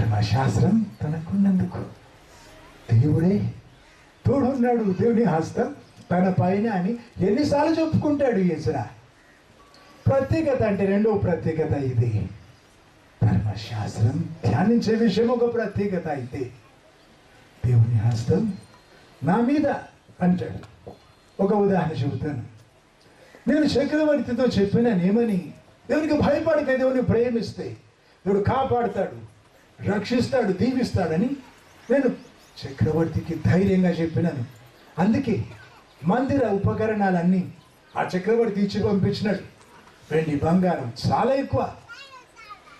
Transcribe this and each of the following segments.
ధర్మశాస్త్రం తనకున్నందుకు దేవుడే తోడున్నాడు, దేవుని హస్తం తన పైన అని ఎన్నిసార్లు చెప్పుకుంటాడు ఎజ్రా. ప్రత్యేకత అంటే రెండవ ప్రత్యేకత ఇది. ధర్మశాస్త్రం ధ్యానించే విషయం ఒక ప్రత్యేకత అయితే దేవుని హస్తం నా మీద అంటాడు. ఒక ఉదాహరణ చెబుతాను. నేను చక్రవర్తితో చెప్పినానేమని, దేవునికి భయపడితే, దేవుని ప్రేమిస్తే దేవుడు కాపాడుతాడు, రక్షిస్తాడు, దీవిస్తాడని నేను చక్రవర్తికి ధైర్యంగా చెప్పినాను. అందుకే మందిర ఉపకరణాలన్నీ ఆ చక్రవర్తి ఇచ్చి పంపించినాడు. వెండి బంగారం చాలా ఎక్కువ.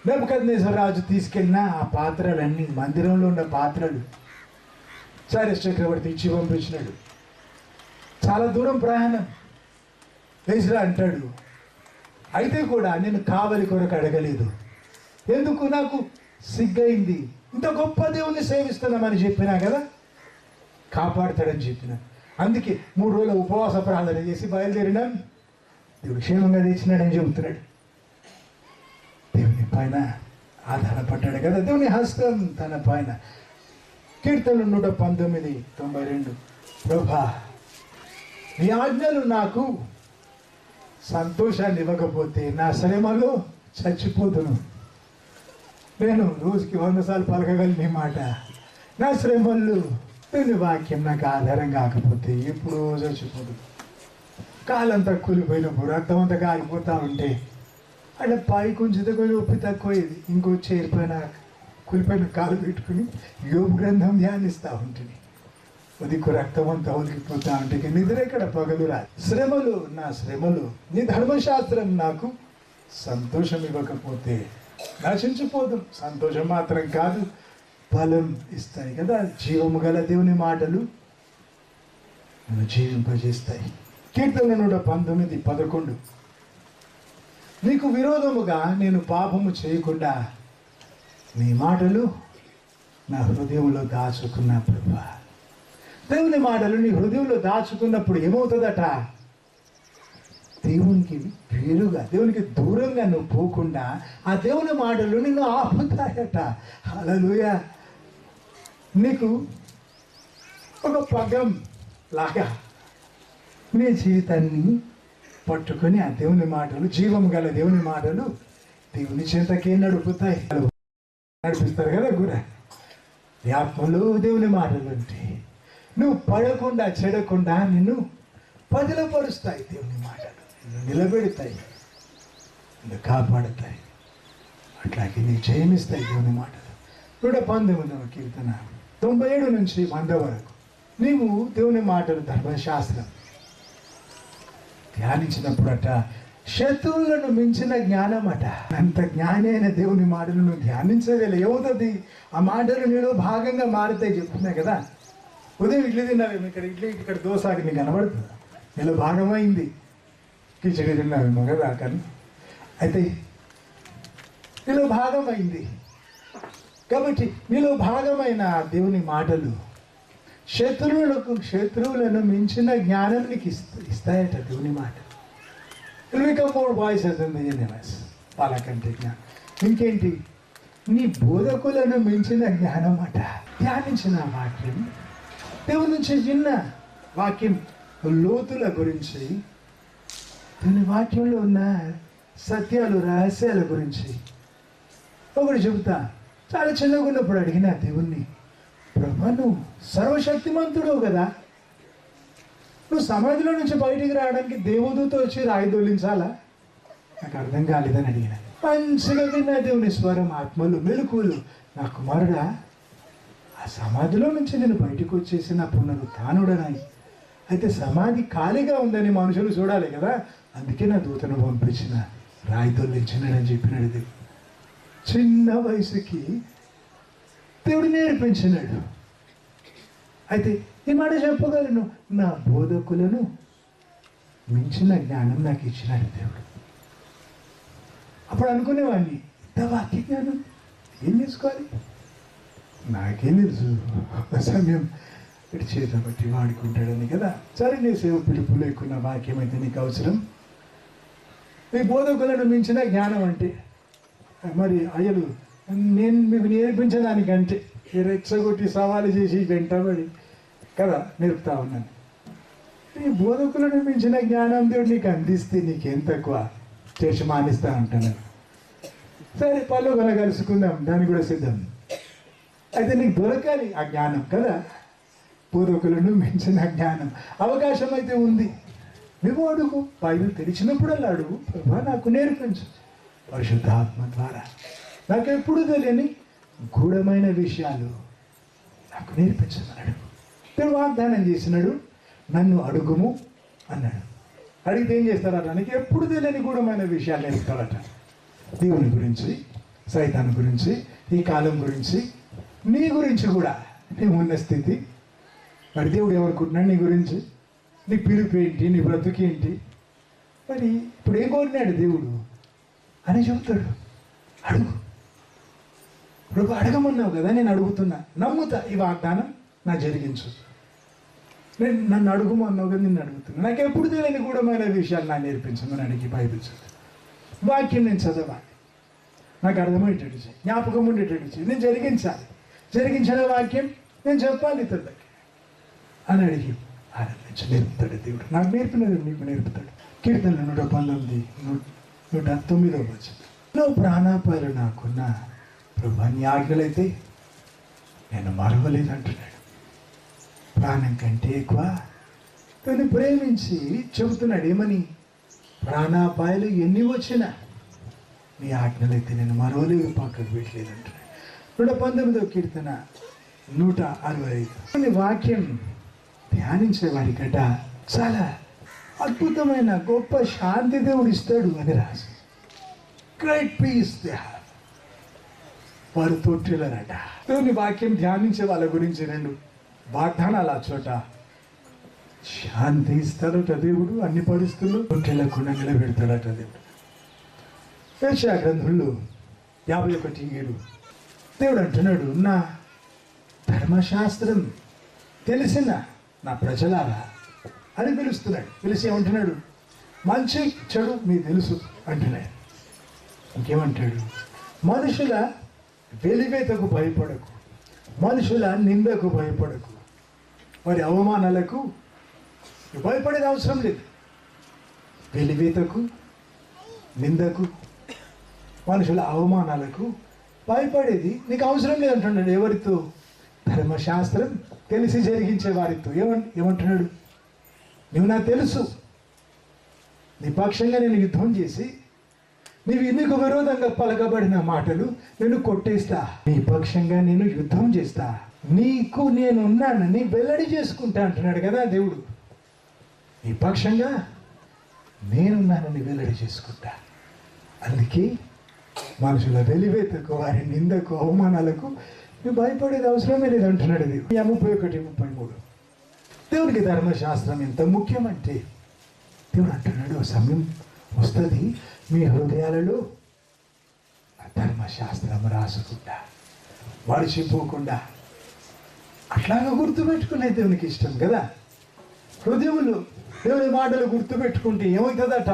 నెబుకద్నెజర్ రాజు తీసుకెళ్ళిన ఆ పాత్రలన్నీ, మందిరంలో ఉన్న పాత్రలు సైరస్ చక్రవర్తి ఇచ్చి పంపించినాడు. చాలా దూరం ప్రయాణం. ఎజ్రా అంటాడు, అయితే కూడా నేను కావలి కొరకు అడగలేదు. ఎందుకు? నాకు సిగ్గైంది. ఇంత గొప్ప దేవుణ్ణి సేవిస్తున్నామని చెప్పినా కదా, కాపాడుతాడని చెప్పినా. అందుకే 3 రోజుల ఉపవాస ప్రార్థన చేసి బయలుదేరినాం. దేవుడు క్షేమంగా తెచ్చినాడని చెబుతున్నాడు. దేవుని పైన ఆధారపడ్డాడు కదా, దేవుని హస్తం తన పైన. కీర్తనలు 119:92. ప్రభా, నీ ఆజ్ఞలు నాకు సంతోషాన్ని ఇవ్వకపోతే నా శ్రమలో చచ్చిపోతును. నేను రోజుకి 100 సార్లు పలకగలను ఈ మాట. నా శ్రమలు దేవుని వాక్యం నాకు ఆధారం కాకపోతే ఎప్పుడో చచ్చిపోదు. కాలంతా కూలిపోయినప్పుడు, రక్తం అంతా కాలిపోతూ ఉంటే అట్లా పై కొంచెం కొంచెం ఉప్పి తక్కువది, ఇంకో చేరిపోయిన కూలిపోయిన కాలు పెట్టుకుని యోబు గ్రంథం ధ్యానిస్తూ ఉంటుంది. ఉదికు రక్తం అంతా ఒదిగిపోతూ ఉంటే నిద్ర ఎక్కడ పగలు రాదు. శ్రమలు, నా శ్రమలు, నీ ధర్మశాస్త్రం నాకు సంతోషం ఇవ్వకపోతే నశించిపోదు. సంతోషం మాత్రం కాదు, ఫలం ఇస్తాయి కదా. జీవము గల దేవుని మాటలు నన్ను జీవింపజేస్తాయి. కీర్తన 119:11. నీకు విరోధముగా నేను పాపము చేయకుండా నీ మాటలు నా హృదయంలో దాచుకున్నా ప్రభువా. దేవుని మాటలు నీ హృదయంలో దాచుకున్నప్పుడు ఏమవుతుందట? దేవునికి వేరుగా, దేవునికి దూరంగా నువ్వు పోకుండా ఆ దేవుని మాటలు నిన్ను ఆపుతాయట. హల్లెలూయా. నీకు ఒక పగం లాగా నీ జీవితాన్ని పట్టుకొని ఆ దేవుని మాటలు, జీవం గల దేవుని మాటలు దేవుని చింతకే నడుపుతాయి. నడిపిస్తారు కదా గుర. నీ ఆత్మలో దేవుని మాటలు అంటే నువ్వు పడకుండా, చెడకుండా నిన్ను పదిలపరుస్తాయి. దేవుని మాటలు నిన్ను నిలబెడతాయి, నిన్ను కాపాడుతాయి, అట్లాగే నీకు జయమిస్తాయి దేవుని మాటలు. 119వ కీర్తన 97 నుంచి 100 వరకు. నీవు దేవుని మాటలు, ధర్మశాస్త్రం ధ్యానించినప్పుడట శత్రువులను మించిన జ్ఞానం అట. అంత జ్ఞాని అయిన దేవుని మాటలు నువ్వు ధ్యానించగల ఏమవుతుంది? ఆ మాటలు నీలో భాగంగా మారుతాయి. చెప్తున్నాయి కదా, ఉదయం ఇడ్లీ తిన్నావేమో, ఇక్కడ ఇడ్లీ, ఇక్కడ దోశ నీకు కనబడుతుంది, నీలో భాగమైంది. కిచడి తిన్నావేమో కదా, కానీ అయితే నీలో భాగమైంది. కాబట్టి నీలో భాగమైన దేవుని మాటలు శత్రువులను మించిన జ్ఞానం నీకు ఇస్తాయట. దేవుని మాట వాళ్ళకంటే జ్ఞానం. ఇంకేంటి? నీ బోధకులను మించిన జ్ఞానం అట. ధ్యానించిన వాక్యం, దేవుని నుంచి విన్న వాక్యం లోతుల గురించి, దాని వాక్యంలో ఉన్న సత్యాలు, రహస్యాల గురించి ఒకటి చెబుతా. చాలా చిన్నగా ఉన్నప్పుడు అడిగిన దేవుణ్ణి, ప్రభా నువ్వు సర్వశక్తిమంతుడు కదా, నువ్వు సమాధిలో నుంచి బయటికి రావడానికి దేవదూత వచ్చి రాయి దొల్లించాలా? నాకు అర్థం కాలేదని అడిగిన. మంచిగా విన్నా దేవుని స్వరం, ఆత్మలు, మెలకువలు. నా కుమారుడా, ఆ సమాధిలో నుంచి నేను బయటకు వచ్చేసి నా పునరుత్థానుడనాయి. అయితే సమాధి ఖాళీగా ఉందని మనుషులు చూడాలి కదా, అందుకే నా దూతను పంపించిన, రాయి దొల్లించినాడని చెప్పినాడు దేవుడు. చిన్న వయసుకి దేవుడు నేర్పించినాడు. అయితే ఈ మాట చెప్పగలను, నా బోధకులను మించిన జ్ఞానం నాకు ఇచ్చినాడు దేవుడు. అప్పుడు అనుకునేవాడిని, ఇంత వాక్య జ్ఞానం ఏం చేసుకోవాలి? నాకేం తెలుసు, సమయం ఇటు చేత బట్టి వాడుకుంటాడని కదా. సరే, నీ సేవ పిలుపు లేకున్న వాక్యం అయితే నీకు అవసరం. ఈ బోధకులను మించిన జ్ఞానం అంటే మరి అయ్యలు నేను మీకు నేర్పించడానికంటే రెచ్చగొట్టి సవాలు చేసి వెంటబడి కదా నేర్పుతా ఉన్నాను. ఈ బోధకులను మించిన జ్ఞానం దేవుడు నీకు అందిస్తే నీకేం తక్కువ చేసి మానిస్తా ఉంటాను. సరే పలుగల కలుసుకుందాం, దానికి కూడా సిద్ధం. అయితే నీకు దొరకాలి ఆ జ్ఞానం కదా, బోధకులను మించిన జ్ఞానం. అవకాశం అయితే ఉంది, నువ్వు అడుగు. బైబిల్ తెరిచినప్పుడల్లా అడుగు, ప్రభా నాకు నేర్పించు పరిశుద్ధాత్మ ద్వారా. నాకు ఎప్పుడు తెలియని గూఢమైన విషయాలు నాకు నేర్పించమన్నాడు. దేవుడు వాగ్దానం చేసినాడు, నన్ను అడుగుము అన్నాడు. అడిగితే ఏం చేస్తారట? నీకు ఎప్పుడు తెలియని గూఢమైన విషయాలు నేర్పుతారట. దేవుని గురించి, సైతాను గురించి, ఈ కాలం గురించి, నీ గురించి కూడా, నీ ఉన్న స్థితి. మరి దేవుడు ఏమనుకుంటున్నాడు నీ గురించి? నీ పిలుపు ఏంటి, నీ బ్రతుకేంటి, మరి ఇప్పుడు ఏం కోరినాడు దేవుడు అని చెబుతాడు. అడుగు ఇప్పుడు అడగమన్నావు కదా, నేను అడుగుతున్నా, నమ్ముతా ఈ వాగ్దానం నా జరిగించు. నేను నన్ను అడుగుమన్నావు కదా, నిన్ను అడుగుతున్నా. నాకు ఎప్పుడు తెలియని గూఢమైన విషయాలు నా నేర్పించమని అడిగి బైబిల్ చదువు. వాక్యం నేను చదవాలి, నాకు అర్థమయ్యేటట్టు చేయి, జ్ఞాపకం ఉండేటట్టు చేయి, నేను జరిగించాలి. జరిగించిన వాక్యం నేను చెప్పాలి ఇతరులకి అని అడిగి ఆనందించి నేర్పుతాడు దేవుడు. నాకు నేర్పినది నీకు నేర్పుతాడు. కీర్తనలు 119, 109 వచనం. నువ్వు ప్రాణాపాలు నాకున్న ప్రభా నీ ఆజ్ఞలైతే నేను మరవలేదు అంటున్నాడు. ప్రాణం కంటే ఎక్కువ తను ప్రేమించి చెబుతున్నాడు ఏమని? ప్రాణాపాయాలు ఎన్ని వచ్చినా నీ ఆజ్ఞలైతే నేను మరవలేదు, పక్కకు పెట్టలేదు అంటున్నాడు. 119వ కీర్తన 165. వాక్యం ధ్యానించే వారికట చాలా అద్భుతమైన గొప్ప శాంతి దేవుడు ఇస్తాడు అని రాసి. Great peace they have. వారు తొట్టిల్లరట. దేవుని వాక్యం ధ్యానించే వాళ్ళ గురించి 2 వాగ్దానాలు ఆ చోట. శాంతి ఇస్తాడట దేవుడు, అన్ని పరిస్థితుల్లో తొట్టిల్లకుండా నిలబెడతాడట దేవుడు. యెషయా గ్రంథంలో 51:7 దేవుడు అంటున్నాడు, నా ధర్మశాస్త్రం తెలిసిన నా ప్రజలారా అని పిలుస్తున్నాడు. పిలిచి ఏమంటున్నాడు? మంచి చెడు మీకు తెలుసు అంటున్నాడు. ఇంకేమంటాడు? మనుషుల వెలివేతకు భయపడకు, మనుషుల నిందకు భయపడకు, వారి అవమానాలకు భయపడేది అవసరం లేదు. వెలివేతకు, నిందకు, మనుషుల అవమానాలకు భయపడేది నీకు అవసరం లేదు అంటున్నాడు. ఎవరితో? ధర్మశాస్త్రం తెలిసి జరిగించే వారితో. ఏమంటున్నాడు? నువ్వు నాకు తెలుసు, నీ పక్షంగా నేను యుద్ధం చేసి నీకు విరోధంగా పలకబడిన మాటలు నేను కొట్టేస్తా, నీ పక్షంగా నేను యుద్ధం చేస్తా, నీకు నేను ఉన్నానని వెల్లడి చేసుకుంటా అంటున్నాడు కదా దేవుడు. నీ పక్షంగా నేనున్నానని వెల్లడి చేసుకుంటా. అందుకే మనుషుల వెలివేతకు, వారి నిందకు, అవమానాలకు నువ్వు భయపడేది అవసరమే లేదు అంటున్నాడు దేవుడు. 31:33. దేవునికి ధర్మశాస్త్రం ఎంత ముఖ్యమంటే దేవుడు అంటున్నాడు, సమయం వస్తుంది మీ హృదయాలలో ధర్మశాస్త్రం రాసుకుంటా, మరిచిపోకుండా అట్లాగా గుర్తుపెట్టుకునే దేవునికి ఇష్టం కదా. హృదయంలో దేవుని మాటలు గుర్తుపెట్టుకుంటే ఏమవుతుందట?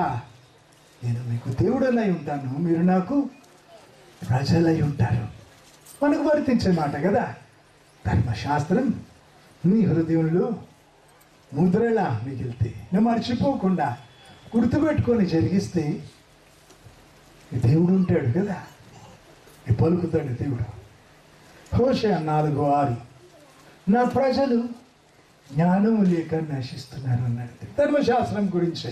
నేను మీకు దేవుడనై ఉంటాను, మీరు నాకు ప్రజలై ఉంటారు. మనకు వర్తించే మాట కదా. ధర్మశాస్త్రం నీ హృదయంలో ముద్రలా మిగిలితే, నువ్వు మర్చిపోకుండా గుర్తుపెట్టుకొని జరిగిస్తే దేవుడు ఉంటాడు కదా, పలుకుతాడు దేవుడు. హోషేయ 4:6. నా ప్రజలు జ్ఞానము లేక నశిస్తున్నారు అన్నాడు. ధర్మశాస్త్రం గురించే.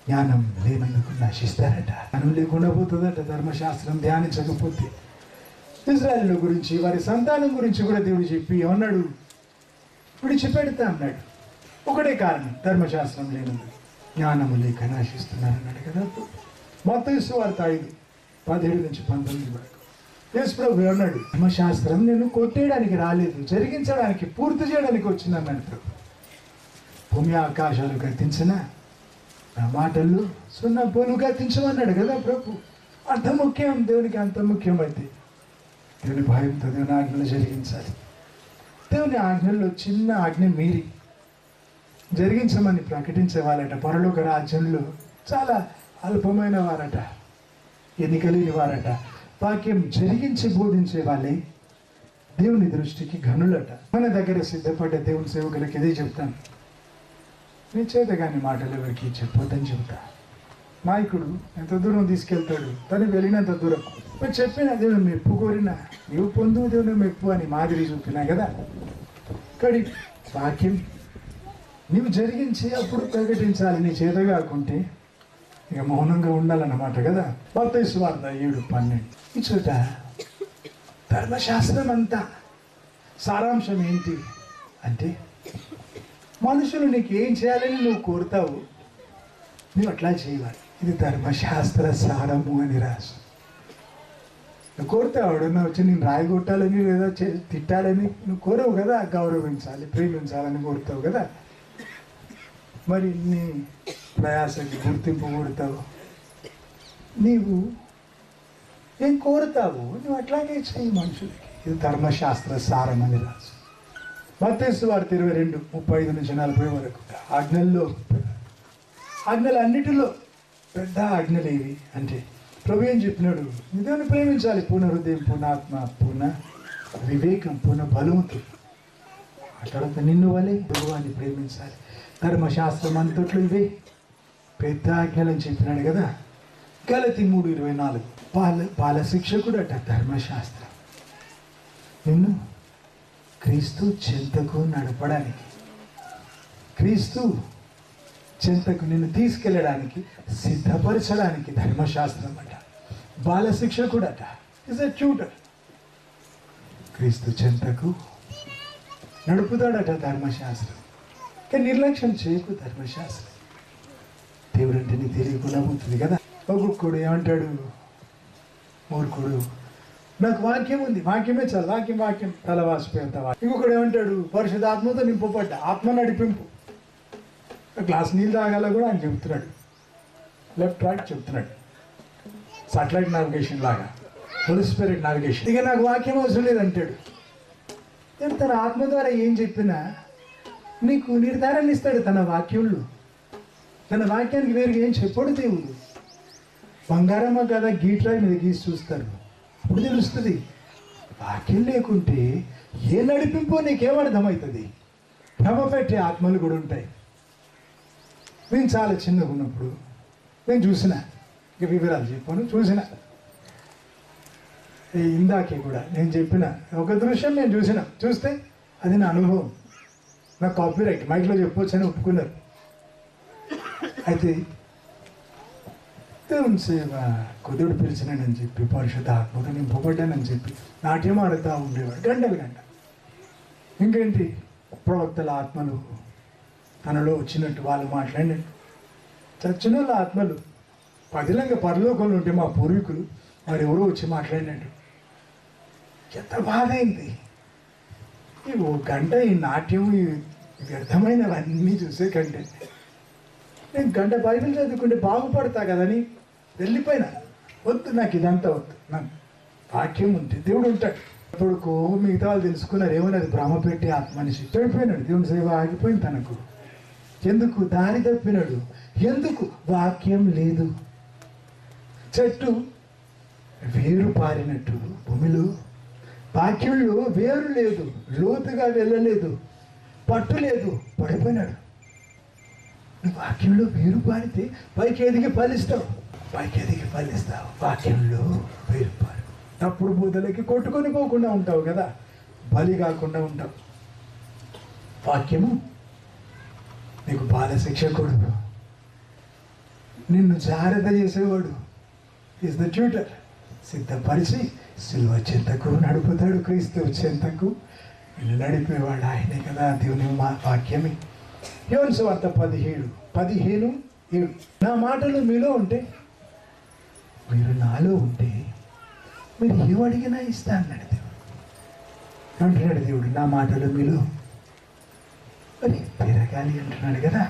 జ్ఞానం లేనందుకు నశిస్తారట, జ్ఞానం లేకుండా పోతుందట ధర్మశాస్త్రం ధ్యానించకపోతే. ఇజ్రాయేలు గురించి, వారి సంతానం గురించి కూడా దేవుడు చెప్పి ఏమన్నాడు? విడిచిపెడతా అన్నాడు. ఒకటే కారణం, ధర్మశాస్త్రం లేనందుకు, జ్ఞానము లేక నశిస్తున్నారు అన్నాడు కదా. మత్తయి సువార్త 5:17-19 వరకు యేసు ప్రభు అన్నాడు, ధర్మశాస్త్రం నేను కొట్టేయడానికి రాలేదు, జరిగించడానికి, పూర్తి చేయడానికి వచ్చింది అన్నాడు ప్రభు. భూమి ఆకాశాలు గతించిన నా మాటలు సున్నపోలు గతించమన్నాడు కదా ప్రభు. అంత ముఖ్యం దేవునికి, అంత ముఖ్యమైతే దేవుని భయంతో దేవుని ఆజ్ఞలు జరిగించాలి. దేవుని ఆజ్ఞల్లో చిన్న ఆజ్ఞ మీరి జరిగించమని ప్రకటించే వాళ్ళట పరలోక రాజ్యంలో చాలా అల్పమైన వారట, ఎన్నికలేని వారట. వాక్యం జరిగించి బోధించే వాళ్ళే దేవుని దృష్టికి ఘనులట. మన దగ్గర సిద్ధపడ్డ దేవుని సేవకులకి ఇదే చెప్తాను, నీ చేతగాని మాటలు ఎవరికి చెప్పొద్దని చెబుతా. నాయకుడు ఎంత దూరం తీసుకెళ్తాడు, తను వెళ్ళినంత దూరం మరి చెప్పిన దేవుని మెప్పు కోరినా నీవు పొందు దేవుని మెప్పు అని మాదిరి చూపినా కదా. కడి వాక్యం నీవు జరిగించి అప్పుడు ప్రకటించాలి. నీ చేత కాకుంటే ఇక మౌనంగా ఉండాలన్నమాట కదా. మత్తయి సువార్త 7:12. ఈ చోట ధర్మశాస్త్రం అంతా సారాంశం ఏంటి అంటే, మనుషులు నీకు ఏం చేయాలని నువ్వు కోరుతావు, నువ్వు అట్లా చేయాలి. ఇది ధర్మశాస్త్ర సారము అని రాసు. నువ్వు కోరుతావు, ఎవడన్నా వచ్చి నేను రాయి కొట్టాలని లేదా తిట్టాలని నువ్వు కోరవు కదా. గౌరవించాలి, ప్రేమించాలని కోరుతావు కదా. మరి నీ ప్రయాసకి గుర్తింపు కోరుతావు, నీవు ఏం కోరుతావు నువ్వు అట్లాగే చెయ్యి మనుషులకి. ఇది ధర్మశాస్త్ర సారం అని రాసు. మత్తయి సువార్త 22:35-40 వరకు. ఆజ్ఞలు అన్నిటిలో పెద్ద ఆజ్ఞలు ఏవి అంటే, ప్రభు ఏం చెప్పినాడు, నిజాన్ని ప్రేమించాలి పూర్ణ హృదయం, పూర్ణ ఆత్మ, పూర్ణ వివేకం, పూర్ణ బలముతో. ఆ తర్వాత నిన్ను వలె భగవాన్ని ప్రేమించాలి. ధర్మశాస్త్రం అంతట్లో ఇవే పెద్ద ఆజ్ఞలని చెప్పినాడు కదా. గలతీ 3:24. బాల శిక్షకుడు అట ధర్మశాస్త్రం నిన్ను క్రీస్తు చెంతకు నడపడానికి, క్రీస్తు చెంతకు నిన్ను తీసుకెళ్ళడానికి, సిద్ధపరచడానికి ధర్మశాస్త్రం అట. బాల శిక్షకుడు అట ఇస్ ఎ ట్యూటర్. క్రీస్తు చెంతకు నడుపుతాడట ధర్మశాస్త్రం. కానీ నిర్లక్ష్యం చేయకు ధర్మశాస్త్రం. దేవుడు అంటే నీకు తెలియకుండా పోతుంది కదా. ఒక్కొక్కడు ఏమంటాడు, మూర్ఖుడు నాకు వాక్యం ఉంది, వాక్యమే చాలు, వాక్యం తలవాసిపోయేంత వాక్యం. ఇంకొకడు ఏమంటాడు, పరిశుద్ధాత్మతో నింపబడ్డ, ఆత్మ నడిపింపు. గ్లాస్ నీళ్ళు తాగాల కూడా ఆయన చెప్తున్నాడు, లెఫ్ట్ రైట్ చెప్తున్నాడు, సాటిలైట్ నావిగేషన్ లాగా, హోలీ స్పిరిట్ నావిగేషన్. ఇక నాకు వాక్యం అవసరం లేదంటాడు. తన ఆత్మ ద్వారా ఏం చెప్పినా నీకు నిర్ధారణ ఇస్తాడు తన వాక్యంలో. తన వాక్యానికి వేరుగా ఏం చెప్పడు దేవుడు. బంగారమ్మ కదా గీట్రాయి మీద గీసి చూస్తారు, అప్పుడు తెలుస్తుంది. వాక్యం లేకుంటే ఏ నడిపింపో నీకేమర్థమవుతుంది. భ్రమ పెట్టే ఆత్మలు కూడా ఉంటాయి. నేను చాలా చిన్నగా ఉన్నప్పుడు నేను చూసిన, ఇక వివరాలు చెప్పాను, చూసిన ఇందాకే కూడా నేను చెప్పిన ఒక దృశ్యం నేను చూస్తే అది నా అనుభవం. నా కాపీరైట్ మైక్లో చెప్పొచ్చు అని ఒప్పుకున్నారు. అయితే దేవుని సేవ కుదుడు పిలిచినానని చెప్పి, పరిశుద్ధ ఆత్మతో నింపబడ్డానని చెప్పి నాట్యం ఆడుతూ ఉండేవాడు గంటలు. ఇంకేంటి ప్రవక్తల ఆత్మలు తనలో వచ్చినట్టు వాళ్ళు మాట్లాడినట్టు, చచ్చిన వాళ్ళ ఆత్మలు పదిలంగా పరలోకంలో ఉంటే మా పూర్వీకులు వారు ఎవరో వచ్చి మాట్లాడినట్టు. ఎంత బాధ అయింది. ఈ ఓ గంట ఈ నాట్యం, ఈ వ్యర్థమైనవన్నీ చూసే కంటే నేను గంట బైబిల్ చదువుకుంటే బాగుపడతా కదని వెళ్ళిపోయినా. వద్దు, నాకు ఇదంతా వద్దు, నాకు వాక్యం ఉంటే దేవుడు ఉంటాడు. ఇప్పుడు మిగతా వాళ్ళు తెలుసుకున్నారు, ఏమన్నది భ్రమ పెట్టి మనిషి చెడిపోయినాడు. దేవుని సేవ ఆగిపోయింది తనకు. ఎందుకు? దారి తప్పినాడు. ఎందుకు? వాక్యం లేదు. చెట్టు వేరు పారినట్టు భూమిలో వాక్యంలో వేరు లేదు, లోతుగా వెళ్ళలేదు, పట్టు లేదు, పడిపోయినాడు. నువ్వు వాక్యంలో వేరు పారితే పైకి ఎదిగి ఫలిస్తావు, వాక్యంలో వేరు పారు. తప్పుడు బూదలకి కొట్టుకొని పోకుండా ఉంటావు కదా, బలి కాకుండా ఉంటావు. వాక్యము నీకు బాల శిక్షకుడు, నిన్ను జాగ్రత్త చేసేవాడు, ఈజ్ ద ట్యూటర్. సిద్ధపరిచి సిలువ చెంతకు నడుపుతాడు. క్రీస్తు చెంతకు నిన్ను నడిపేవాడు ఆయనే కదా. దేవుని వాక్యమే. యోహాను సువార్త 17:7. నా మాటలు మీలో ఉంటే, మీరు నాలో ఉంటే మీరు ఏమడిగినా ఇస్తా అన్నాడు దేవుడు. అంటున్నాడు దేవుడు, నా మాటలు మీలో మరి పెరగాలి అంటున్నాడు కదా.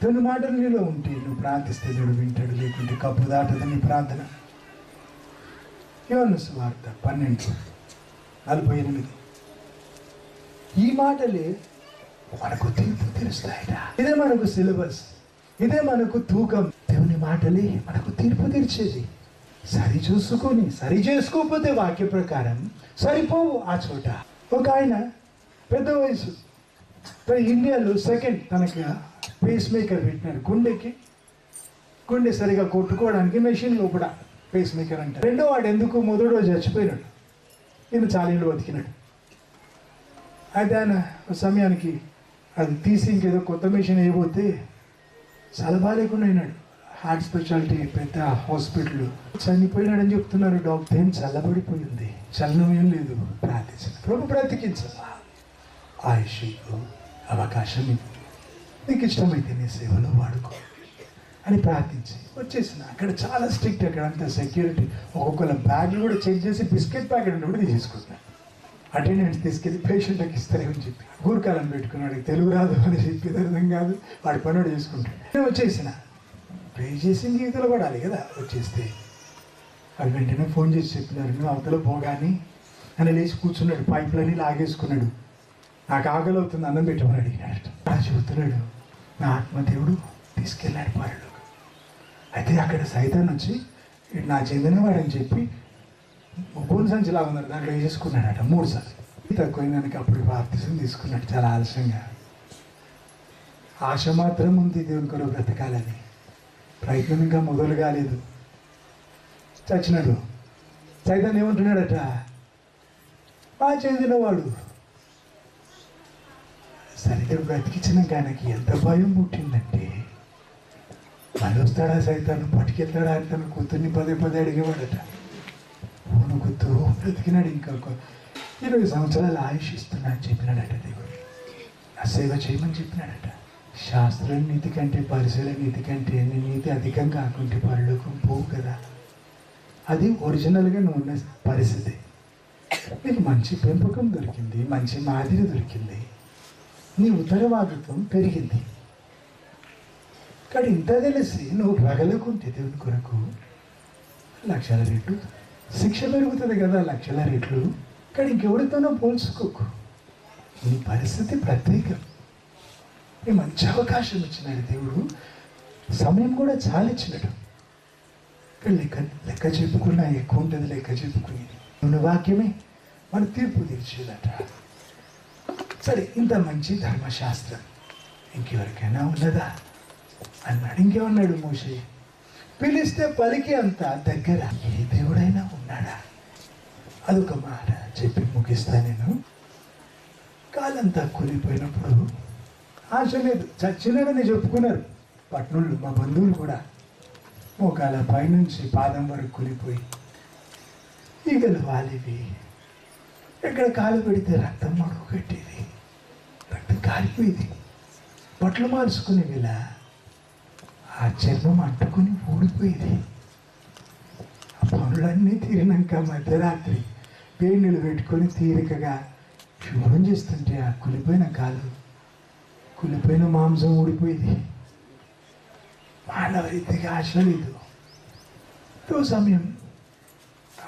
తన మాటలు నీలో ఉంటే నువ్వు ప్రార్థిస్తే దేవుడు వింటాడు, లేకుంటే కప్పు దాటదు నీ ప్రార్థన. యోహాను సువార్త 12:48. ఈ మాటలే మనకు తీర్పు తీరుస్తాయట. ఇదే మనకు సిలబస్, ఇదే మనకు తూకం. దేవుని మాటలే మనకు తీర్పు తీర్చేది. సరి చేసుకోకపోతే వాక్య ప్రకారం సరిపోవు ఆ చోట. ఒక ఆయన పెద్ద వయసు, ఇండియాలో సెకండ్ తనకు పేస్ మేకర్ పెట్టినాడు. గుండె సరిగా కొట్టుకోవడానికి మెషిన్ లోపల పేస్ మేకర్ అంటారు. రెండో వాడు ఎందుకు మొదటి రోజు చచ్చిపోయినాడు, ఈయన చాలా ఇళ్ళు బతికినాడు. అయితే ఆయన సమయానికి అది తీసి ఇంకేదో కొత్త మెషిన్ అయిపోతే చాలా బాగాలేకుండా అయినాడు. హార్ట్ స్పెషాలిటీ పెద్ద హాస్పిటల్. చనిపోయినాడని చెప్తున్నారు డాక్టర్. ఏం చల్లబడిపోయింది, చలనం ఏం లేదు. ప్రార్థించిన ప్రభు బ్రతికించవా, ఆయుష్ అవకాశం నీకు ఇష్టమైతే నీ సేవలో వాడుకో అని ప్రార్థించి వచ్చేసిన. అక్కడ చాలా స్ట్రిక్ట్, అక్కడ అంతా సెక్యూరిటీ. ఒక్కొక్కళ్ళ బ్యాగ్లు కూడా చెక్ చేసి బిస్కెట్ ప్యాకెట్ ఉంటే కూడా తీసుకుంటున్నాను. అటెండెన్స్ తీసుకెళ్ళి పేషెంట్కి ఇస్తారేమని చెప్పి ఊరికాలని పెట్టుకున్నాడు. తెలుగు రాదు అని చెప్పి అర్థం కాదు, వాడి పనుడు చేసుకుంటాడు. నేను వచ్చేసిన, ప్రే చేసి గీతలు పడాలి కదా. వచ్చేస్తే అది వెంటనే ఫోన్ చేసి చెప్పినారు, నువ్వు అవతల పోగాని అని లేచి కూర్చున్నాడు. పైపులని లాగేసుకున్నాడు. నాకు ఆకలి అవుతుంది, అన్నం పెట్టమని అడిగినాడు. చెబుతున్నాడు, నా ఆత్మదేవుడు తీసుకెళ్ళాడు పరలోకి. అయితే అక్కడ సైతాన్ వచ్చి నా చెందినవాడని చెప్పి గోను సంచిలా ఉన్నారు, దాంట్లో వేసేసుకున్నాడట 3 సార్లు. తక్కువైందానికి అప్పుడు బాప్తిసం తీసుకున్నాడు చాలా ఆలస్యంగా. ఆశ మాత్రం ఉంది దేవుని కొరకు బ్రతకాలని, ప్రయత్నం ఇంకా మొదలు కాలేదు. చచ్చినాడు. సైతాన్ ఏమంటున్నాడట, మా చెందినవాడు. సరిగ్గా బ్రతికించినాక ఆయనకి ఎంత భయం పుట్టిందంటే, మళ్ళీ వస్తాడా సైతాను, పట్టుకెళ్తాడా అని తన కూతుర్ని పదే అడిగేవాడట. వణుకుతూ బ్రతికినాడు. ఇంకా 20 సంవత్సరాలు ఆయుష్ ఇస్తున్నా అని చెప్పినాడట దేవుడు. ఆ సేవ చేయమని చెప్పినాడట. శాస్త్ర నీతి కంటే పరిశీలన నీతి కంటే నీ నీతి అధికం కాకుంటే పరలోకం పోవు కదా. అది ఒరిజినల్గా నువ్వు ఉన్న పరిస్థితి. నీకు మంచి పెంపకం దొరికింది, మంచి మాదిరి దొరికింది, నీ ఉత్తరవాదిత్వం పెరిగింది. కానీ ఇంత తెలిసి నువ్వు రగలకుంటే దేవుని కొరకు 1,00,000 రెట్లు శిక్ష పెరుగుతుంది కదా, 1,00,000 రెట్లు. కానీ ఇంకెవరితోనో పోల్చుకోకు. నీ పరిస్థితి ప్రత్యేకం. నీ మంచి అవకాశం ఇచ్చినాడు దేవుడు, సమయం కూడా చాలా ఇచ్చినాడు. లెక్క చెప్పుకున్నా ఎక్కువ ఉంటుంది. లెక్క చెప్పుకుని నువ్వు వాక్యమే మన తీర్పు తీర్చేదట. సరే, ఇంత మంచి ధర్మశాస్త్రం ఇంకెవరికైనా ఉన్నదా అన్నాడు. ఇంకేమన్నాడు మోషే, పిలిస్తే పలికి అంత దగ్గర ఏ దేవుడైనా ఉన్నాడా? అదొక మాట చెప్పి ముగిస్తా. నేను కాలంతా కూలిపోయినప్పుడు ఆశ లేదు, చచ్చినాడని చెప్పుకున్నారు పట్నుళ్ళు. మా బంధువులు కూడా మోకాల పైనుంచి పాదం వరకు కూలిపోయి ఈగలు వాలివి. ఎక్కడ కాలు పెడితే రక్తం మడుగు కట్టేది, రక్తం కాలిపోయేది. బట్టలు మార్చుకునే వేళ ఆ చర్మం అంటుకుని ఊడిపోయేది. ఆ పనులన్నీ తీరినాక మధ్యరాత్రి వేడినీళ్ళు పెట్టుకొని తీరికగా శుభ్రం చేస్తుంటే ఆ కులిపోయిన కాలు, కులిపోయిన మాంసం ఊడిపోయేది. మానవరీతిగా ఆశ లేదు. ఓ సమయం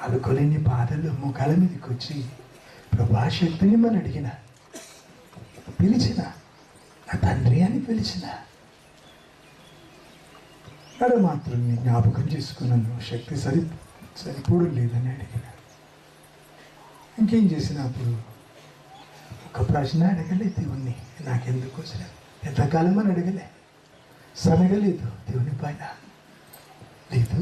ఆలుకోలేని బాధల్లో మోకాల మీదకి వచ్చి ప్రభా శక్తిని మనం అడిగిన, పిలిచిన, నా తండ్రి అని పిలిచిన, అక్కడ మాత్రం నీ జ్ఞాపకం చేసుకున్నాను, శక్తి సరిపోవడం లేదని అడిగిన. ఇంకేం చేసినప్పుడు ఒక ప్రశ్న అడగలే దేవుణ్ణి, నాకెందుకు వచ్చిన ఎంతకాలం అని అడగలే. సనగలేదు దేవుని పైన లేదు.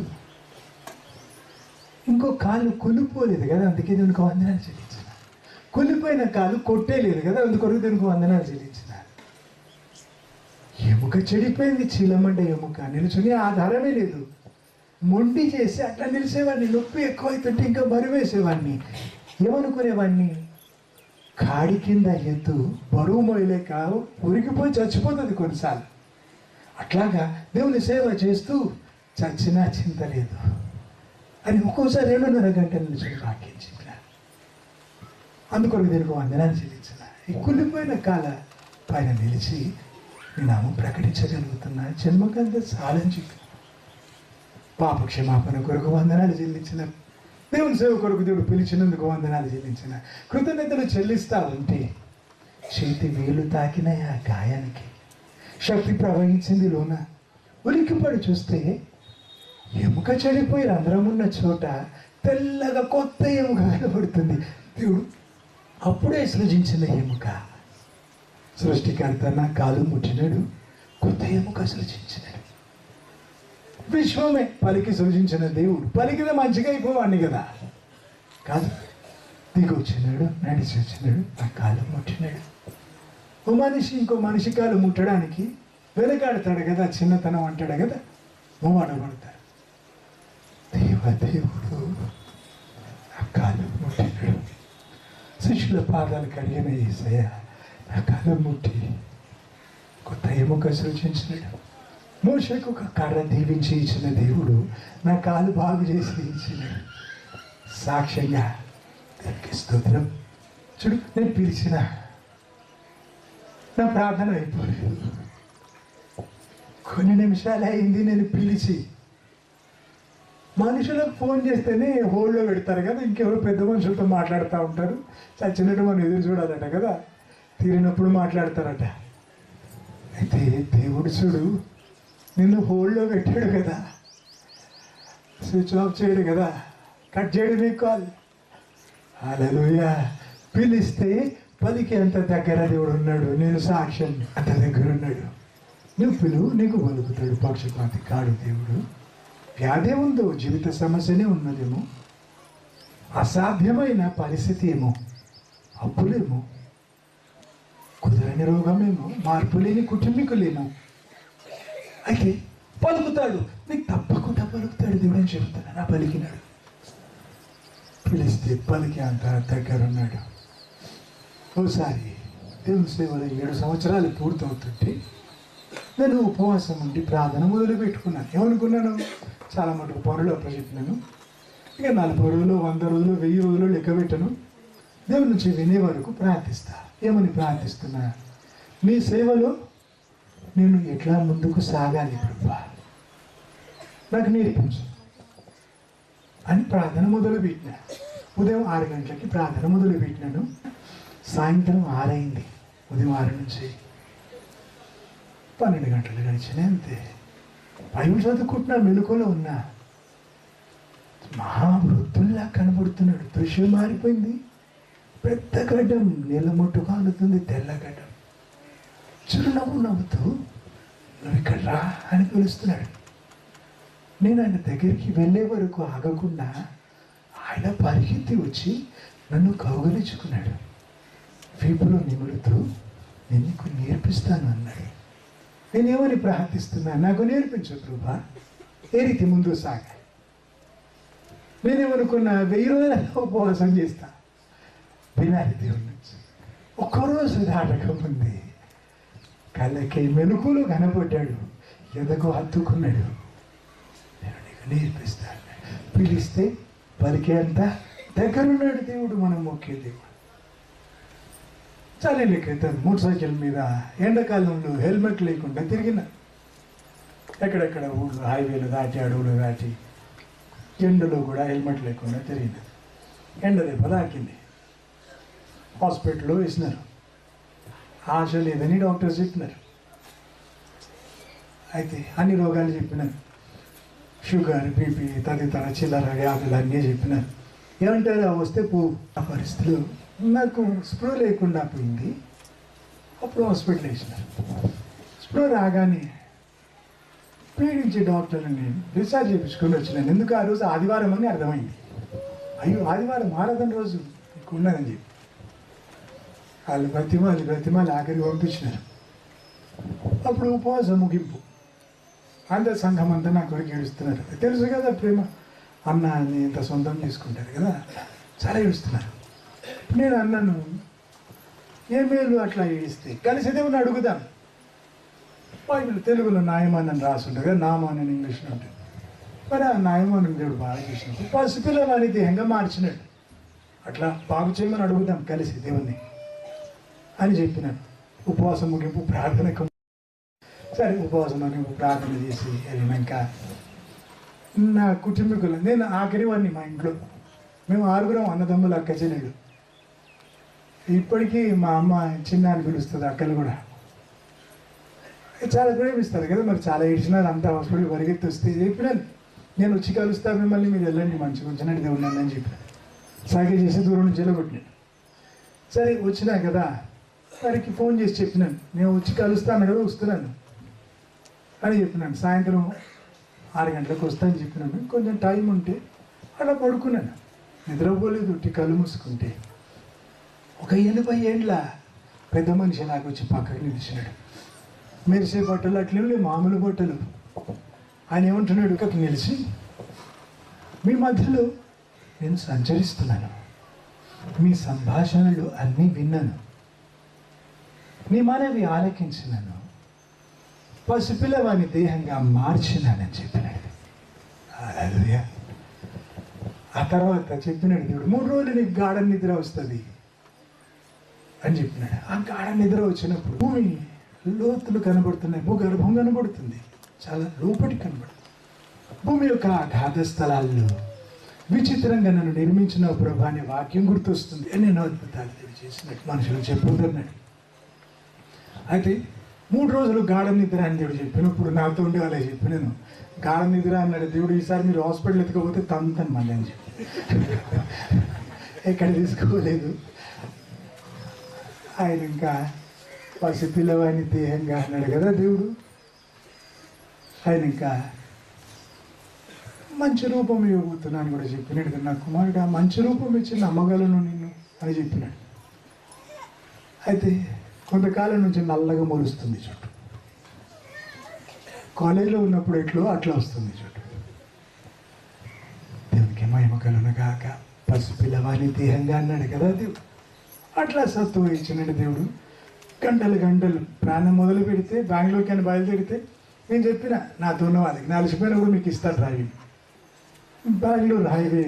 ఇంకో కాలు కులిపోలేదు కదా, అందుకే దేవునికి వందనాలు చెల్లించిన. కులిపోయిన కాలు కొట్టేలేదు కదా, అందుకొరకు దేవునికి వందనాలు చెల్లించిన. ఎముక చెడిపోయింది, చీలమంటే ఎముక, నిలుచుని ఆధారమే లేదు. మొండి చేసి అట్లా నిలిచేవాడిని. నొప్పి ఎక్కువైతుంటే ఇంకా బరువేసేవాడిని. ఏమనుకునేవాడిని, కాడి కింద ఎత్తు బరువు మోయలేక ఉరికిపోయి చచ్చిపోతుంది కొన్నిసార్లు. అట్లాగా దేవుని సేవ చేస్తూ చచ్చినా చింత లేదు అని ఒక్కోసారి 2.5 గంటల నుంచి వాక్యం చెప్పిన. అందుకొరకు దీనికి వందనాలు చెల్లించిన. ఈ కుళ్ళిపోయిన కాల పైన నిలిచి నీ నామం ప్రకటించగలుగుతున్నా. జన్మకంత సాధించి పాప క్షమాపణ కొరకు వందనాలు చెల్లించిన. దేవుని సేవ కొరకు దేవుడు పిలిచినందుకు వందనాలు చెల్లించిన. కృతజ్ఞతలు చెల్లిస్తా ఉంటే చేతి వేలు తాకిన ఆ గాయానికి శక్తి ప్రవహించింది లోన. ఉలిక్కిపడి చూస్తే ఎముక చెడిపోయి రంధ్రం ఉన్న చోట తెల్లగా కొత్త ఎముక కనబడుతుంది. దేవుడు అప్పుడే సృజించిన ఎముక. సృష్టికర్త నా కాలు ముట్టినాడు, కొత్త ఎముక సృజించినాడు. విశ్వమే పలికి సృజించిన దేవుడు పలికిన మంచిగా అయిపోవాడిని కదా, కాదు. దిగి వచ్చినాడు, నడిచి వచ్చినాడు, నా కాలు ముట్టినాడు. ఓ మనిషి ఇంకో మనిషి కాలు ముట్టడానికి వెనకాడతాడు కదా, చిన్నతనం అంటాడు కదా, మొమాటపడతాడు. దేవుడు నా కాలు ముట్టినాడు. శిష్యుల పాదాలు కడిగిన యేసయ్య నా కాలు ముట్టి కొత్త ఎముక సృజించినాడు. మోషేకు ఒక కర్ర దీవించి ఇచ్చిన దేవుడు నా కాలు బాగు చేసి ఇచ్చినాడు. సాక్ష్యంగా దేవునికి స్తోత్రం. చూడు, నేను పిలిచిన నా ప్రార్థన అయిపోలేదు. కొన్ని నిమిషాలు అయింది నేను పిలిచి. మనుషులకు ఫోన్ చేస్తేనే హోల్డ్లో పెడతారు కదా, ఇంకెవరు పెద్ద మనుషులతో మాట్లాడుతూ ఉంటారు. చచ్చినట్టు మనం ఎదురు చూడాలట కదా, తీరినప్పుడు మాట్లాడతారట. అయితే దేవుడు చూడు నిన్ను హోల్డ్లో పెట్టాడు కదా, స్విచ్ ఆఫ్ చేయడు కదా, కట్ చేయడు నీ కాల్. హల్లెలూయా. పిలిస్తే పలికి అంత దగ్గర దేవుడు ఉన్నాడు. నేను సాక్ష్యం అంత దగ్గర ఉన్నాడు. నువ్వు పిలువు, నీకు పలుకుతాడు. పక్షపాతి కాడు దేవుడు. వ్యాధి ఉందో, జీవిత సమస్యనే ఉన్నదేమో, అసాధ్యమైన పరిస్థితి ఏమో, అప్పులేమో, కుదరని రోగమేమో, మార్పు లేని కుటుంబీకులేమో, అయితే పలుకుతాడు. నీకు తప్పకుండా పలుకుతాడు దేవుడు అని చెబుతాను. నా పలికినాడు. పిలిస్తే పలికి అంత దగ్గర ఉన్నాడు. ఓసారి దేవుని సేవలో 7 సంవత్సరాలు పూర్తవుతుంటే నేను ఉపవాసం ఉండి ప్రార్థన మొదలు పెట్టుకున్నాను. ఏమనుకున్నాను, చాలా మటుకు పనులు అప్పచెప్పినాను. ఇక 40 రోజులు, 100 రోజులు, 1000 రోజులు లెక్క పెట్టను. దేవుడి నుంచి వినే వరకు ప్రార్థిస్తా. ఏమని ప్రార్థిస్తున్నా, నీ సేవలో నేను ఎట్లా ముందుకు సాగాలి ప్రభువా, నాకు నేర్పించు అని ప్రార్థన మొదలుపెట్టినా. ఉదయం 6 గంటలకి ప్రార్థన మొదలుపెట్టినాను. సాయంత్రం 6 అయింది. ఉదయం 6 నుంచి 12 గంటలు గడిచినాయి అంతే. బైబిల్ చదువుకుంటున్నా, మెలకువలో ఉన్నా. మహావృద్ధుల్లా కనబడుతున్నాడు. దృశ్యం మారిపోయింది. పెద్ద గడ్డం, నీళ్ళ మొట్టు కాలుతుంది, తెల్ల గడ్డం. చిరునవ్వు నవ్వుతూ నువ్వు ఇక్కడ రా అని పిలుస్తున్నాడు. నేను ఆయన దగ్గరికి వెళ్ళే వరకు ఆగకుండా ఆయన పరిగెత్తి వచ్చి నన్ను కౌగలించుకున్నాడు. వీపులో నిమురుతూ నేను నీకు నేర్పిస్తాను అన్నాడు. నేనేమని ప్రార్థిస్తున్నా, నాకు నేర్పించు ప్రభా, ఏ రీతి ముందు సాగా. నేనేమనుకున్నా 1000 రోజుల ఉపవాసం చేస్తా. వినాలి దేవుడి నుంచి. ఒక్కరోజు దాటకముంది కళ్ళకి మెలుకులు కనబడ్డాడు. ఎదకు హత్తుకున్నాడు. నేను నీకు నేర్పిస్తాను. పిలిస్తే పలికే అంత దగ్గరున్నాడు దేవుడు. మనం మొక్కే దేవుడు. చాలా ఏళ్ళ క్రితం మోటార్ సైకిల్ మీద ఎండాకాలంలో హెల్మెట్ లేకుండా తిరిగిన. ఎక్కడెక్కడ ఊళ్ళు, హైవేలు దాటి, అడవులు దాటి, ఎండలో కూడా హెల్మెట్ లేకుండా తిరిగిన. ఎండ దెబ్బ తాకింది. హాస్పిటల్లో వేసినారు. ఆశ లేదని డాక్టర్స్ చెప్పినారు. అయితే అన్ని రోగాలు చెప్పినారు. షుగర్, బీపీ, తదితర చిల్లర వ్యాధులు అన్నీ చెప్పినారు. ఏమంటారు, వస్తే ఆ పరిస్థితులు నాకు స్ప్రో లేకుండా పోయింది. అప్పుడు హాస్పిటల్ వేసినారు. స్ప్రో రాగానే పీడించి డాక్టర్ని డిశ్చార్జ్ చేయించుకొని వచ్చినాను. ఎందుకు ఆ రోజు ఆదివారం అని అర్థమైంది. అయ్యో, ఆదివారం ఆరాధన రోజు మీకు ఉన్నదని చెప్పి వాళ్ళు బ్రతిమాలి ఆఖరికి పంపించినారు. అప్పుడు ఉపవాసం ముగింపు. అందరు సంఘం అంతా నా కొరకు ఏడుస్తున్నారు. తెలుసు కదా ప్రేమ, అన్నాన్ని ఇంత సొంతం చేసుకుంటారు కదా, చాలా ఏడుస్తున్నారు. నేను అన్నాను, ఏ మేలు అట్లా ఏడిస్తే కలిసి దేవుని అడుగుదాం. బైబిల్ తెలుగులో న్యాయమానని రాసి ఉంటుంది కదా, నామానని ఇంగ్లీష్లో ఉంటుంది. మరి ఆ న్యాయమానం దేవుడు బాగా చేసినప్పుడు పసిపిల్లవాని దేహంగా మార్చినాడు. అట్లా బాగు చేయమని అడుగుదాం కలిసి దేవుణ్ణి అని చెప్పినాను. ఉపవాసం ముగింపు ప్రార్థనకు సరే, ఉపవాసం ముగింపు ప్రార్థన చేసి వెళ్ళినాక నా కుటుంబీకులు, నేను ఆఖరి వాడిని మా ఇంట్లో. మేము 6 అన్నదమ్ములు, అక్క చెల్లెళ్ళు. ఇప్పటికీ మా అమ్మ చిన్న అని పిలుస్తుంది. అక్కలు కూడా చాలా ప్రేమిస్తారు కదా. మరి చాలా ఏడ్చినారు. అంతా హాస్పిటల్ పరిగెత్తి వస్తే చెప్పినాను, నేను వచ్చి కలుస్తా మిమ్మల్ని, మీరు వెళ్ళండి మంచిగా ఉంచనండి దేవుడు నన్ను అని చెప్పిన. సాగే చేసి దూరం నుంచి వెళ్ళగొట్టినాడు. సరే వచ్చినా కదా, వారికి ఫోన్ చేసి చెప్పినాను, నేను వచ్చి కలుస్తాను కదా, వస్తున్నాను అని చెప్పినాను. సాయంత్రం 6 గంటలకు వస్తాను చెప్పినాను. కొంచెం టైం ఉంటే అలా పడుకున్నాను, నిద్రపోలేదు, కళ్ళు మూసుకుంటే ఒక 80 ఏండ్ల పెద్ద మనిషి నాకు వచ్చి పక్కకు నిలిచినాడు. మెరిసే బట్టలు అట్లే మామూలు బట్టలు. ఆయన ఏమంటున్నాడు, ఇక్కడికి నిలిచి, మీ మధ్యలో నేను సంచరిస్తున్నాను, మీ సంభాషణలు అన్నీ విన్నాను, నీ మనవి ఆలకించినాను, పసిపిల్లవాని దేహంగా మార్చినానని చెప్పినాడు. హల్లెలూయా. ఆ తర్వాత చెప్పినాడు దేవుడు, 3 రోజులు నీకు గాఢ నిద్ర వస్తుంది అని చెప్పినాడు. ఆ గాఢ నిద్ర వచ్చినప్పుడు భూమి లోతులు కనబడుతున్నాయి, భూగర్భం కనబడుతుంది, చాలా లోపలికి కనబడుతుంది. భూమి యొక్క అగాధ స్థలాల్లో విచిత్రంగా నన్ను నిర్మించిన ప్రభు అనే వాక్యం గుర్తొస్తుంది. నేను అద్భుతాలు తెలియజేసినట్టు మనుషులు చెప్పుదన్నాడు. అయితే 3 రోజులు గాఢ నిద్ర అని దేవుడు చెప్పినప్పుడు నాతో ఉండే వాళ్ళే చెప్పినాను, గాఢ నిద్ర అన్నాడు దేవుడు, ఈసారి మీరు హాస్పిటల్ ఎత్తుకపోతే తంతాను మళ్ళీ అని చెప్పి ఎక్కడ తీసుకోలేదు. ఆయన ఇంకా పసిపిల్లవాని దేహంగా అన్నాడు కదా దేవుడు. ఆయన ఇంకా మంచి రూపం ఇవ్వబోతున్నాను కూడా చెప్పినాడు కదా, నా కుమారుడు ఆ మంచి రూపం ఇచ్చి నమ్మగలను నిన్ను అని చెప్పినాడు. అయితే కొంతకాలం నుంచి నల్లగా మొలుస్తుంది చుట్టూ. కాలేజీలో ఉన్నప్పుడు ఎట్లో అట్లా వస్తుంది చుట్టూ. దేవునికి మహిమ కలుగును గాక. పసిపిల్లవాని దేహంగా అన్నాడు కదా దేవుడు. అట్లా సత్తువ ఇచ్చినాడు దేవుడు. గంటలు గంటలు ప్రాణం మొదలు పెడితే బెంగళూరుకి అని బయలుదేరితే నేను చెప్పిన నాతో ఉన్న వాళ్ళకి, నా అలసిపోయినప్పుడు మీకు ఇస్తాను డ్రైవింగ్. బెంగళూరు హైవే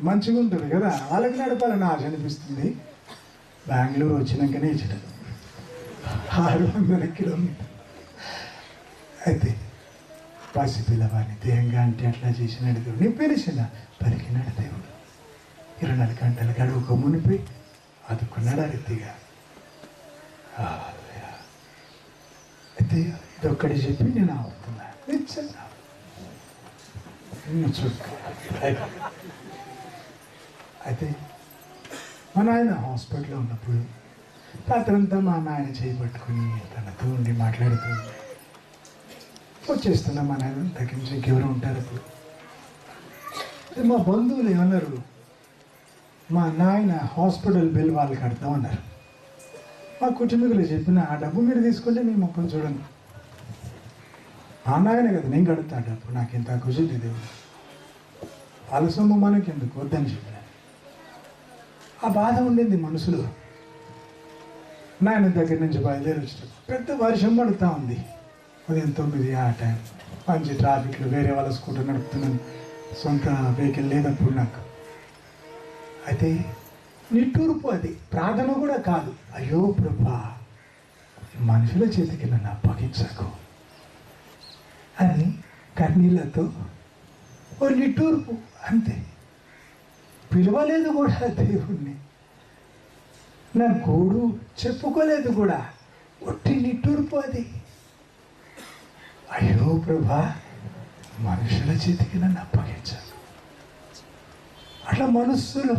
మంచిగా ఉంటుంది కదా, వాళ్ళకి నడపాలని ఆశ అనిపిస్తుంది. బెంగళూరు వచ్చినాకనే ఇచ్చడం 600 కిలోమీటర్. అయితే పసిపిల్లవాడిని దేహంగా అంటే అట్లా చేసినాడు దేవుడు. నేను పిలిచిన పలికినాడు దేవుడు. 24 గంటలు గడువుకో మునిపి అదుకున్నాడు ఆ రీతిగా. అయితే ఇదొక్కటి చెప్పి నేను ఆపుతున్నా. నిజంగా అయితే మా నాయన హాస్పిటల్లో ఉన్నప్పుడు రాత్రంతా మా నాయన చేయబట్టుకుని తనతో ఉండి మాట్లాడుతూ వచ్చేస్తున్నా. మా నాయన తగ్గించి ఇంకెవరు ఉంటారు అప్పుడు. మా బంధువులు ఏమన్నారు, మా నాయన హాస్పిటల్ బిల్ వాళ్ళకి కడతామన్నారు. మా కుటుంబీకులు చెప్పిన ఆ డబ్బు మీరు తీసుకుంటే మేము మొక్కలు చూడండి. మా నాయన కదా, నేను కడతా ఆ డబ్బు, నాకెంత కుషిది దేవుడు, వాళ్ళ సొమ్ము మనకి ఎందుకు వద్దని చెప్పిన. ఆ బాధ ఉండింది మనసులో. నాయన దగ్గర నుంచి బయలుదేరి వచ్చాడు. పెద్ద వర్షం పడుతూ ఉంది, ఉదయం 9 ఆ టైం. మంచి ట్రాఫిక్లో వేరే వాళ్ళ స్కూటర్ నడుపుతున్నాను, సొంత వెహికల్ లేదప్పుడు నాకు. అయితే నిట్టూర్పు, అది ప్రార్థన కూడా కాదు. అయ్యో ప్రభా, మనుషుల చేతికి నన్ను అప్పగించకు అని కన్నీళ్లతో ఓ నిట్టూర్పు, అంతే. పిలవలేదు కూడా దేవుణ్ణి, నా గోడు చెప్పుకోలేదు కూడా, ఒట్టి నిట్టూర్పు అది. అయ్యో ప్రభా, మనుషుల చేతికి నన్ను అప్పగించాను. అట్లా మనస్సులో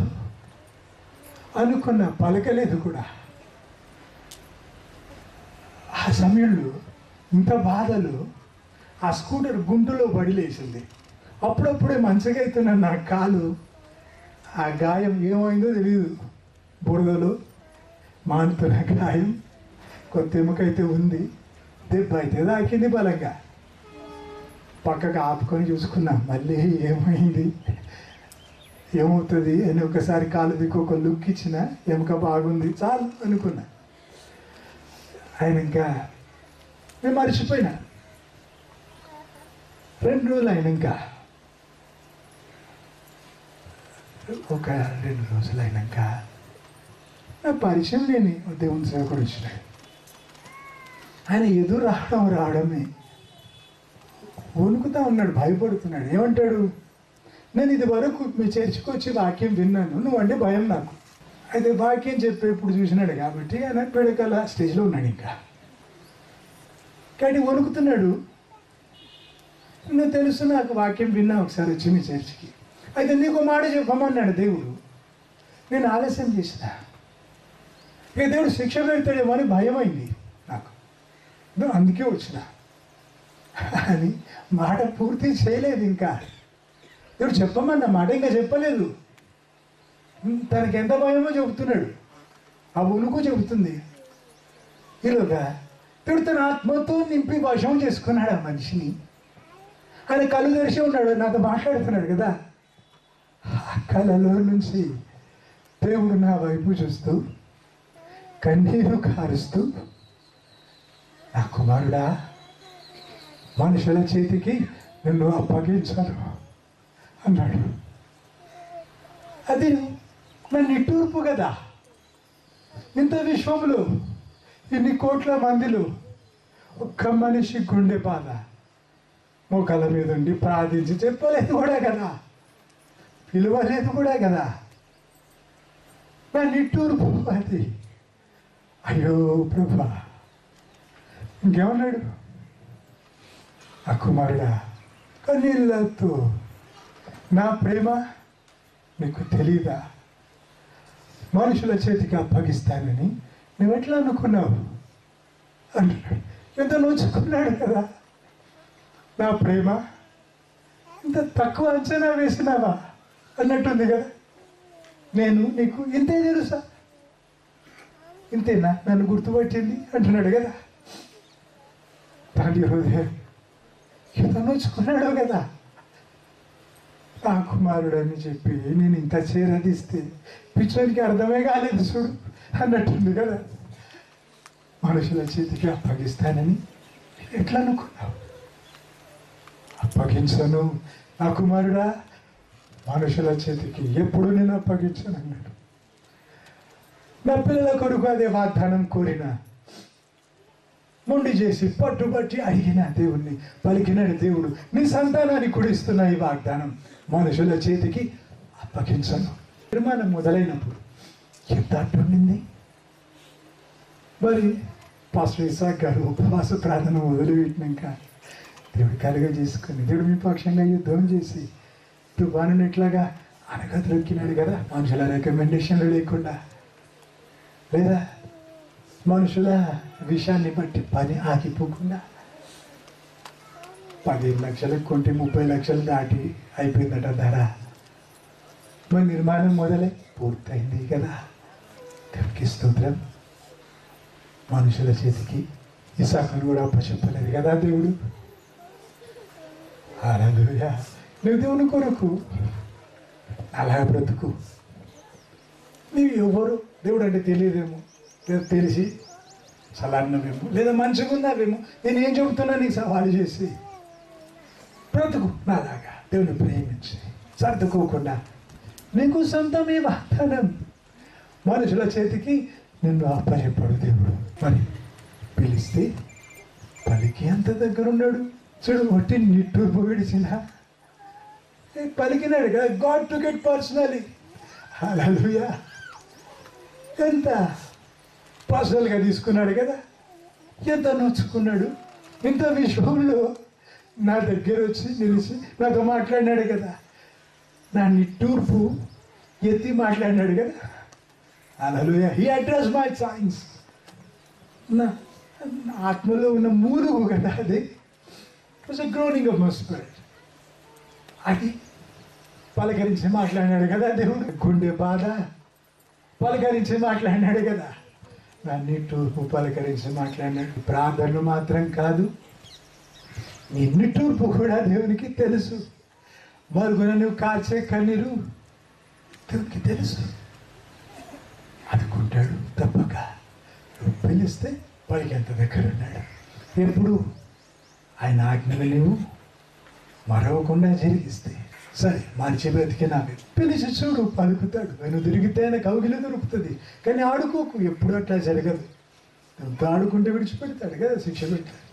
అనుకున్న, పలకలేదు కూడా. ఆ సమయంలో ఇంత బాధలు, ఆ స్కూటర్ గుంటలో బడిలేసింది. అప్పుడప్పుడే మంచిగా అవుతున్న నా కాలు, ఆ గాయం ఏమైందో తెలియదు, బురదలో మానుతున్న గాయం. కొత్త ఎముకైతే ఉంది, దెబ్బ అయితే తాకింది బలంగా. పక్కకు ఆపుకొని చూసుకున్నా, మళ్ళీ ఏమైంది ఏమవుతుంది అని ఒకసారి కాలు దిక్కు ఒక లుక్ ఇచ్చిన, ఎముక బాగుంది చాలు అనుకున్నా. ఆయన ఇంకా నేను మర్చిపోయినా. 2 రోజులు అయినాక, ఒక 2 రోజులు అయినాక నా పరిచయం లేని దేవుని సేవకుడు వచ్చినాడు. ఆయన ఎదురు రావడమే వణుకుతా ఉన్నాడు, భయపడుతున్నాడు. ఏమంటాడు, నేను ఇది వరకు మీ చర్చికి వచ్చి వాక్యం విన్నాను, నువ్వంటే భయం నాకు. అయితే వాక్యం చెప్పేప్పుడు చూసినాడు కాబట్టి ఆయన పెడకల స్టేజ్లో ఉన్నాడు. ఇంకా కానీ వణుకుతున్నాడు. నువ్వు తెలుసు, నాకు వాక్యం విన్నా ఒకసారి వచ్చి మీ చర్చికి. అయితే నీకు మాట చెప్పమన్నాడు దేవుడు. నేను ఆలస్యం చేసిన. ఇక దేవుడు శిక్ష పెడతాడేమో అని భయమైంది నాకు. అందుకే వచ్చిన అని మాట పూర్తి చేయలేదు. ఇంకా దేవుడు చెప్పమన్న మాట ఇంకా చెప్పలేదు. తనకి ఎంత భయమో చెబుతున్నాడు. ఆ ఉనుకు చెబుతుంది. ఈలోగా దేవుడు తన ఆత్మతో నింపి వశం చేసుకున్నాడు ఆ మనిషిని. ఆయన కళ్ళు తెరిచి ఉన్నాడు, నాతో మాట్లాడుతున్నాడు కదా. ఆ కళలో నుంచి దేవుడు నా వైపు చూస్తూ కన్నీరు కారుస్తూ, నా కుమారుడా, మనుషుల చేతికి నిన్ను అప్పగించాను అన్నాడు. అది నా నిట్టూర్పు కదా. ఇంత విశ్వంలో ఇన్ని కోట్ల మందిలో ఒక్క మనిషి గుండె బాధ మోకాళ్ళ మీద ఉండి ప్రార్థించి చెప్పలేదు కూడా కదా, పిలవలేదు కూడా కదా. నా నిట్టూర్పు అది. అయ్యో ప్రభా, ఇంకేమన్నాడు? ఆ కుమారుడా, కన్నీళ్ళతో, నా ప్రేమ నీకు తెలీదా? మనుషుల చేతికి అప్పగిస్తానని నువ్వెట్లా అనుకున్నావు అంటున్నాడు. ఎంత నోచుకున్నాడు కదా. నా ప్రేమ ఇంత తక్కువ అంచనా వేసినావా అన్నట్టుంది కదా. నేను నీకు ఇంతే తెలుసా, ఇంతేనా నన్ను గుర్తుపట్టింది అంటున్నాడు కదా. తండ్రి హృదయం ఎంత నోచుకున్నాడో కదా. నా కుమారుడు అని చెప్పి నేను ఇంత చేరదీస్తే పిచ్చోనికి అర్థమే కాలేదు చూడు అన్నట్టుంది కదా. మనుషుల చేతికి అప్పగిస్తానని ఎట్లా అనుకున్నావు? అప్పగించను నా కుమారుడా, మనుషుల చేతికి ఎప్పుడు నేను అప్పగించను అన్నాడు. నా పిల్లల కొరకు అదే వాగ్దానం కోరిన, మొండి చేసి పట్టుబట్టి అడిగిన దేవుణ్ణి పలికినాడు దేవుడు. నీ సంతానాన్ని కుడిస్తున్న ఈ వాగ్దానం మనుషుల చేతికి అప్పగించను. నిర్మాణం మొదలైనప్పుడు ఎంత అట్టుండింది మరి. పాస్టర్ ఇసాక్ గారు ఉపవాస ప్రార్థన మొదలుపెట్టినాక దేవుడు కలుగజేసుకుని దేవుడు మీ పక్షంగా యుద్ధం చేసి తుఫాను ఎట్లాగా అనగదొక్కినాడు కదా. మనుషుల రికమెండేషన్లు లేకుండా, లేదా మనుషుల విషయాన్ని బట్టి పని ఆగిపోకుండా 15 లక్షలకు కొంటే 30 లక్షలు దాటి అయిపోయిందట ధర. మరి నిర్మాణం మొదలై పూర్తయింది కదా. దేవునికి స్తోత్రం. మనుషుల చేతికి ఇసాకును కూడా అప్పచెప్పలేదు కదా దేవుడు. హల్లెలూయా. నువ్వు దేవుని కొరకు అలా బ్రతుకు. నీవు ఎవరు దేవుడు అంటే తెలియదేమో, లేదా తెలిసి సలాన్నవేమో, లేదా మంచిగా ఉన్నావేమో. నేను ఏం చెబుతున్నా నీకు సవాలు చేసి బ్రతుకు నాలాగా. దేవుని ప్రేమించి సర్దుకోకుండా నీకు సొంతమే వాగ్దానం. మనుషుల చేతికి నిన్ను అప్పచెప్పడు దేవుడు. మరి పిలిస్తే పలికి అంత దగ్గర ఉన్నాడు చూడు. ఒట్టి నిట్టూర్పు విడిచిన పలికినాడు కదా. God to get personally. Hallelujah. ఎంత పర్సనల్గా తీసుకున్నాడు కదా. ఎంత నొచ్చుకున్నాడు. ఇంత విశ్వంలో నా దగ్గర వచ్చి నిలిచి నాతో మాట్లాడినాడు కదా. నా నిట్టూర్పు ఎత్తి మాట్లాడినాడు కదా. హల్లెలూయా. హీ అడ్రస్ మై సైన్స్. నా ఆత్మలో ఉన్న మూలుగు కదా అది. It was a groaning of my spirit. అది పలకరించి మాట్లాడినాడు కదా దేవుడు. గుండె బాధ పలకరించి మాట్లాడినాడు కదా. నా నిట్టూర్పు పలకరించి మాట్లాడినాడు. ప్రార్థనలు మాత్రం కాదు, నీ నిట్టూర్పు కూడా దేవునికి తెలుసు. మరుగున నువ్వు కాల్చే కన్నీరు దేవునికి తెలుసు. అనుకుంటాడు తప్పక. నువ్వు పిలిస్తే పైకి ఎంత దగ్గర ఉన్నాడు. ఎప్పుడు ఆయన ఆజ్ఞలు నువ్వు మరవకుండా జరిగిస్తే సరే. మనిషి బ్రతికినావే పిలిచి చూడు, పలుకుతాడు. నువ్వు తిరిగితే ఆయన కౌగిలి దొరుకుతుంది. కానీ ఆడుకోకు, ఎప్పుడు అట్లా జరగదు. నువ్వు ఆడుకుంటే విడిచిపెడతాడు కదా, శిక్ష పెడతాడు.